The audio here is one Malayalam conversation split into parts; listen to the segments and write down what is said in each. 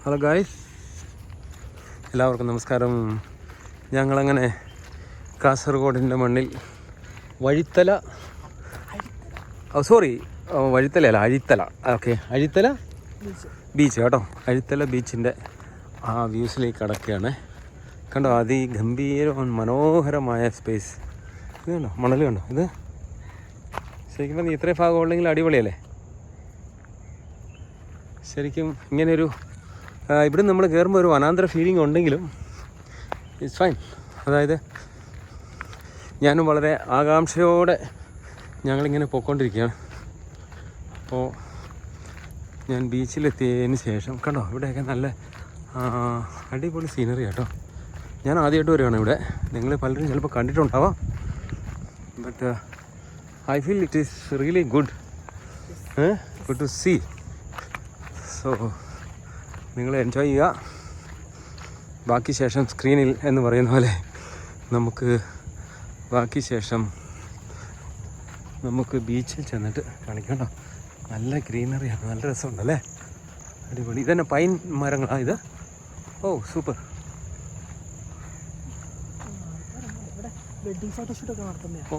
ഹലോ ഗായ്സ്, എല്ലാവർക്കും നമസ്കാരം. ഞങ്ങളങ്ങനെ കാസർഗോഡിൻ്റെ മണ്ണിൽ വഴിത്തല വഴിത്തലയല്ല അഴിത്തല. ഓക്കെ, അഴിത്തല ബീച്ച് കേട്ടോ. അഴിത്തല ബീച്ചിൻ്റെ ആ വ്യൂസിലേക്ക് കടക്കുകയാണ്. കണ്ടോ, അതിഗംഭീരവും മനോഹരമായ സ്പേസ്. ഇത് കണ്ടോ, മണൽ കണ്ടോ. ഇത് ശരിക്കും പറഞ്ഞാൽ ഇത്രയും ഭാഗം ഉള്ളെങ്കിൽ അടിപൊളിയല്ലേ. ശരിക്കും ഇങ്ങനെയൊരു ഇവിടെ നമ്മൾ കയറുമ്പോൾ ഒരു വനാന്തര ഫീലിംഗ് ഉണ്ടെങ്കിലും ഇറ്റ്സ് ഫൈൻ. അതായത് ഞാനും വളരെ ആകാംക്ഷയോടെ ഞങ്ങളിങ്ങനെ പോയിക്കൊണ്ടിരിക്കുകയാണ്. അപ്പോൾ ഞാൻ ബീച്ചിലെത്തിയതിന് ശേഷം കണ്ടോ, ഇവിടെയൊക്കെ നല്ല അടിപൊളി സീനറി കേട്ടോ. ഞാൻ ആദ്യമായിട്ട് വരികയാണ് ഇവിടെ. നിങ്ങൾ പലരും ചിലപ്പോൾ കണ്ടിട്ടുണ്ടാവാം. But I feel it is really good to see. So നിങ്ങൾ എൻജോയ് ചെയ്യുക. ബാക്കി ശേഷം സ്ക്രീനിൽ എന്ന് പറയുന്ന പോലെ നമുക്ക് ബീച്ചിൽ ചെന്നിട്ട് കാണിക്കണ്ടോ. നല്ല ഗ്രീനറിയാണ്, നല്ല രസമുണ്ടല്ലേ, അടിപൊളി. ഇതന്നെ പൈൻ മരങ്ങളാണ് ഇത്. ഓ സൂപ്പർ.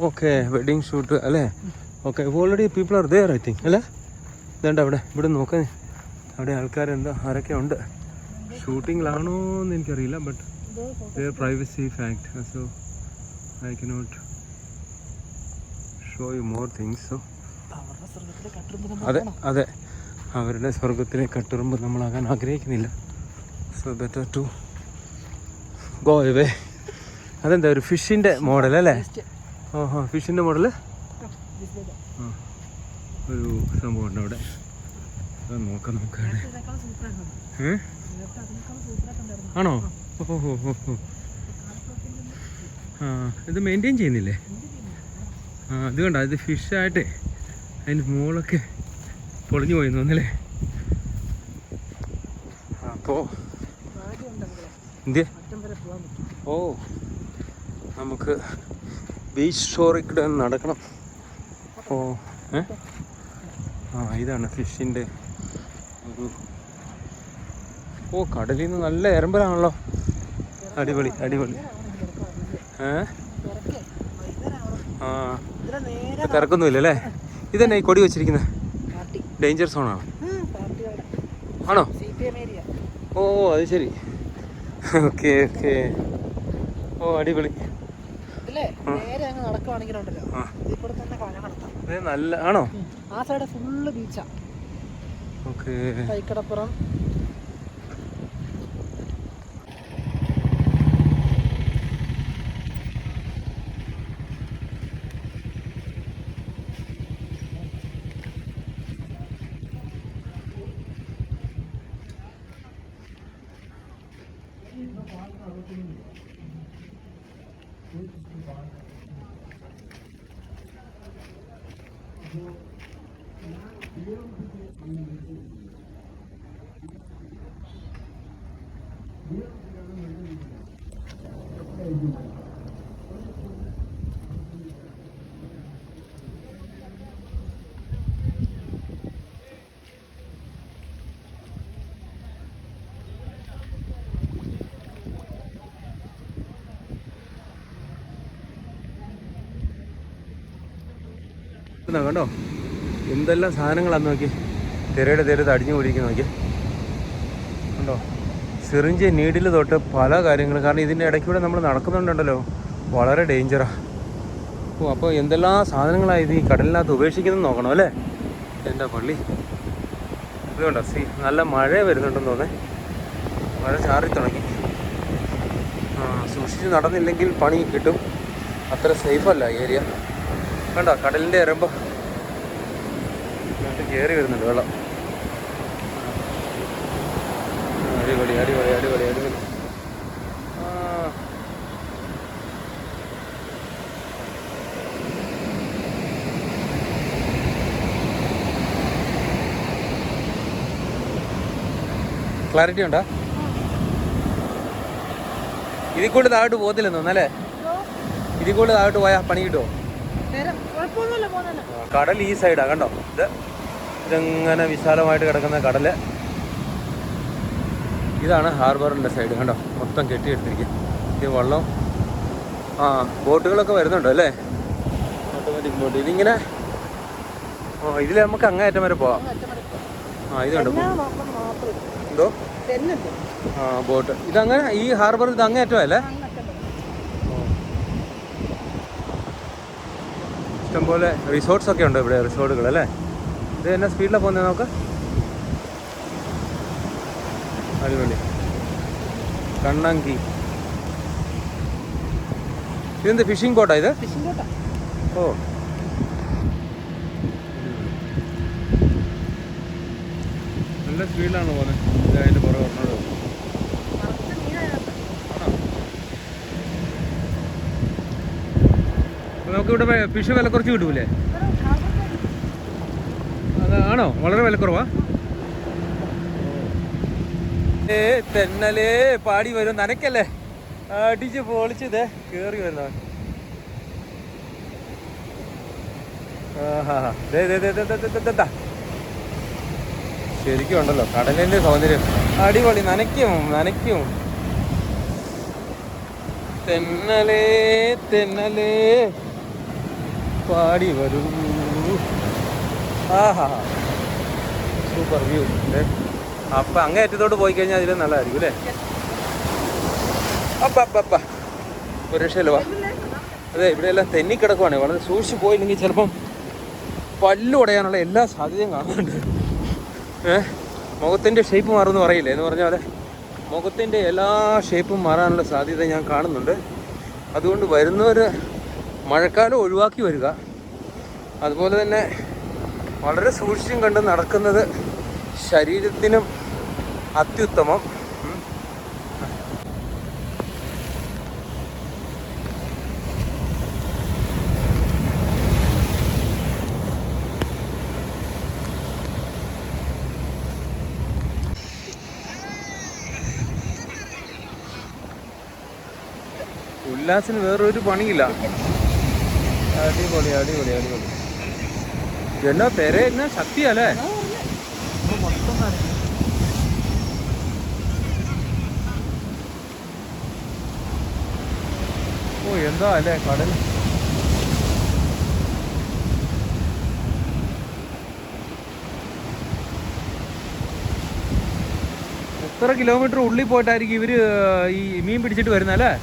ഓക്കെ, വെഡിങ് ഷൂട്ട് അല്ലേ. Okay, already people are there I think അല്ലേ. ഇതേണ്ട അവിടെ നോക്കാൻ, അവിടെ ആൾക്കാരെന്തോ ആരൊക്കെ ഉണ്ട്. ഷൂട്ടിങ്ങിലാണോ എന്ന് എനിക്കറിയില്ല. But there privacy fact, so I cannot show you more things. So അതെ, അവരുടെ സ്വർഗത്തിലെ കട്ടുറുമ്പ് നമ്മളാകാൻ ആഗ്രഹിക്കുന്നില്ല. So better to go away. അതെന്താ, ഒരു ഫിഷിൻ്റെ മോഡൽ അല്ലേ. ഓഹോ, ഫിഷിൻ്റെ മോഡൽ. ഒരു സംഭവം ഉണ്ട് അവിടെ, നോക്കാം. ആണോ? ഓഹോ. ഇത് മെയിൻറ്റെയിൻ ചെയ്യുന്നില്ലേ? ഇത് കണ്ടോ, ഇത് ഫിഷായിട്ട് അതിൻ്റെ മോളൊക്കെ പൊളിഞ്ഞു പോയി തോന്നല്ലേ. അപ്പോൾ ഓ, നമുക്ക് ബീച്ച് ഷോറിൽ കൂടെ നടക്കണം. ഓ ഇതാണ് ഫിഷിൻ്റെ ഒരു. ഓ, കടലിൽ നിന്ന് നല്ല എരമ്പലാണല്ലോ. അടിപൊളി. തിരക്കൊന്നുമില്ല അല്ലേ. ഇതന്നെ ഈ കൊടി വെച്ചിരിക്കുന്നത് ഡേഞ്ചർ സോണാണ്. ആണോ? ഓ അത് ശരി. ഓക്കെ. ഓ അടിപൊളി. നല്ല ആണോ? ആ സൈഡ് ഫുള്ള് ബീച്ചാ. ഓക്കെ. കൈക്കടപ്പുറം. കണ്ടോ, എന്തെല്ലാം സാധനങ്ങളാന്ന് നോക്കി. തിരയുടെ അടിഞ്ഞു കൂടിയിരിക്കുന്ന നോക്കി. കണ്ടോ, സിറിഞ്ച് നീഡിൽ തൊട്ട് പല കാര്യങ്ങളും. കാരണം ഇതിൻ്റെ ഇടയ്ക്കൂടെ നമ്മൾ നടക്കുന്നുണ്ടല്ലോ, വളരെ ഡേഞ്ചറാണ്. ഓ, അപ്പോൾ എന്തെല്ലാം സാധനങ്ങളായത് ഈ കടലിനകത്ത് ഉപേക്ഷിക്കുന്നത് നോക്കണം അല്ലേ. എൻ്റെ പള്ളി ഇതുകൊണ്ടോ. നല്ല മഴ വരുന്നുണ്ടെന്ന് തോന്നേ. മഴ ചാറി തുടങ്ങി. സൂക്ഷിച്ച് നടന്നില്ലെങ്കിൽ പണി കിട്ടും. അത്ര സേഫല്ല ഏരിയ. കണ്ടോ, കടലിൻ്റെ എരമ്പ് കയറി വരുന്നുണ്ട് വെള്ളം. അടിപൊളി. ക്ലാരിറ്റി ഉണ്ടോ? ഇതിൽ കൂടുതൽ താഴോട്ട് പോകത്തില്ലെന്ന് തോന്നല്ലേ. ഇതിൽ കൂടുതൽ താഴോട്ട് പോയാൽ പണി കിട്ടുമോ? കടൽ ഈ സൈഡാ കണ്ടോ. ഇതെങ്ങനെ വിശാലമായിട്ട് കിടക്കുന്ന കടല്. ഇതാണ് ഹാർബറിൻ്റെ സൈഡ് കണ്ടോ, മൊത്തം കെട്ടിയെടുത്തിരിക്കുക. ഇത് വെള്ളം, ബോട്ടുകളൊക്കെ വരുന്നുണ്ടോ അല്ലേ, ഓട്ടോമാറ്റിക് ബോട്ട്. ഇതിങ്ങനെ ഇതിൽ നമുക്ക് അങ്ങേയറ്റം വരെ പോവാം. ഇതുണ്ട് എന്തോ ബോട്ട്. ഇതങ്ങനെ ഈ ഹാർബർ ഇത് അങ്ങേയറ്റം അല്ലേ? ഇഷ്ടംപോലെ റിസോർട്ട്സ് ഒക്കെ ഉണ്ട് ഇവിടെ, റിസോർട്ടുകൾ അല്ലേ. ഇത് എന്നാ സ്പീഡിലാണ് പോകുന്നത് നമുക്ക്. അടിപൊളി. കണ്ണങ്കി. ഇതെന്ത് ഫിഷിംഗ് ബോട്ടാ ഇത്? ഓ, നല്ല സ്പീഡിലാണ് പോകുന്നത്. ഇത് അതിൻ്റെ പുറകെ വന്നത്. നമുക്കിവിടെ ഫിഷ് വില കുറച്ച് കിട്ടൂലേ? അതാണോ? വളരെ വിലക്കുറവാ? തെന്നലേ പാടി വരും, നനക്കല്ലേ, അടിച്ച് പൊളിച്ചതേ കേറി വരുന്നവൻ. ശരിക്കും ഉണ്ടല്ലോ കടലിന്റെ സൗന്ദര്യം, അടിപൊളി. നനയ്ക്കും. തെന്നലേ തെന്നലേ പാടി വരൂ. Super view. അപ്പം അങ്ങേയറ്റത്തോട്ട് പോയി കഴിഞ്ഞാൽ അതിലും നല്ലതായിരിക്കും അല്ലേ? അപ്പ ഒരു രക്ഷയില്ല. വാ, അതെ, ഇവിടെയെല്ലാം തെന്നിക്കിടക്കുവാണ്. വളരെ സൂക്ഷിച്ച് പോയില്ലെങ്കിൽ ചിലപ്പം പല്ല് ഉടയാനുള്ള എല്ലാ സാധ്യതയും കാണുന്നുണ്ട്. മുഖത്തിൻ്റെ ഷേപ്പ് മാറുമെന്ന് പറയില്ലേ, എന്ന് പറഞ്ഞാൽ മുഖത്തിൻ്റെ എല്ലാ ഷേപ്പും മാറാനുള്ള സാധ്യത ഞാൻ കാണുന്നുണ്ട്. അതുകൊണ്ട് വരുന്നവർ മഴക്കാലം ഒഴിവാക്കി വരിക. അതുപോലെ തന്നെ വളരെ സൂക്ഷിച്ചും കണ്ട് നടക്കുന്നത് ശരീരത്തിനും അത്യുത്തമം. ഉല്ലാസിന് വേറൊരു പണിയില്ല. അടിപൊളി. എന്നാ പെരെ എന്നാ ശക്തിയല്ലേ? ഓ, എന്താ അല്ലേ കടൽ. എത്ര കിലോമീറ്റർ ഉള്ളിൽ പോയിട്ടായിരിക്കും ഇവര് ഈ മീൻ പിടിച്ചിട്ട് വരുന്നല്ലേ?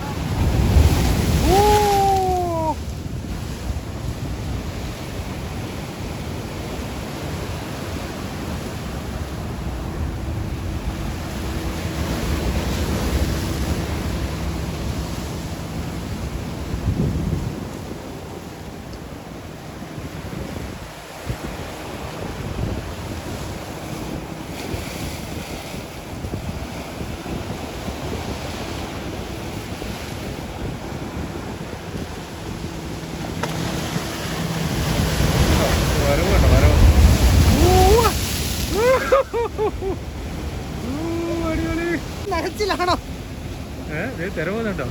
നരച്ചിലാണോ? തിരവുന്നുണ്ടോ?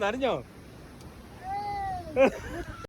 നനഞ്ഞോ?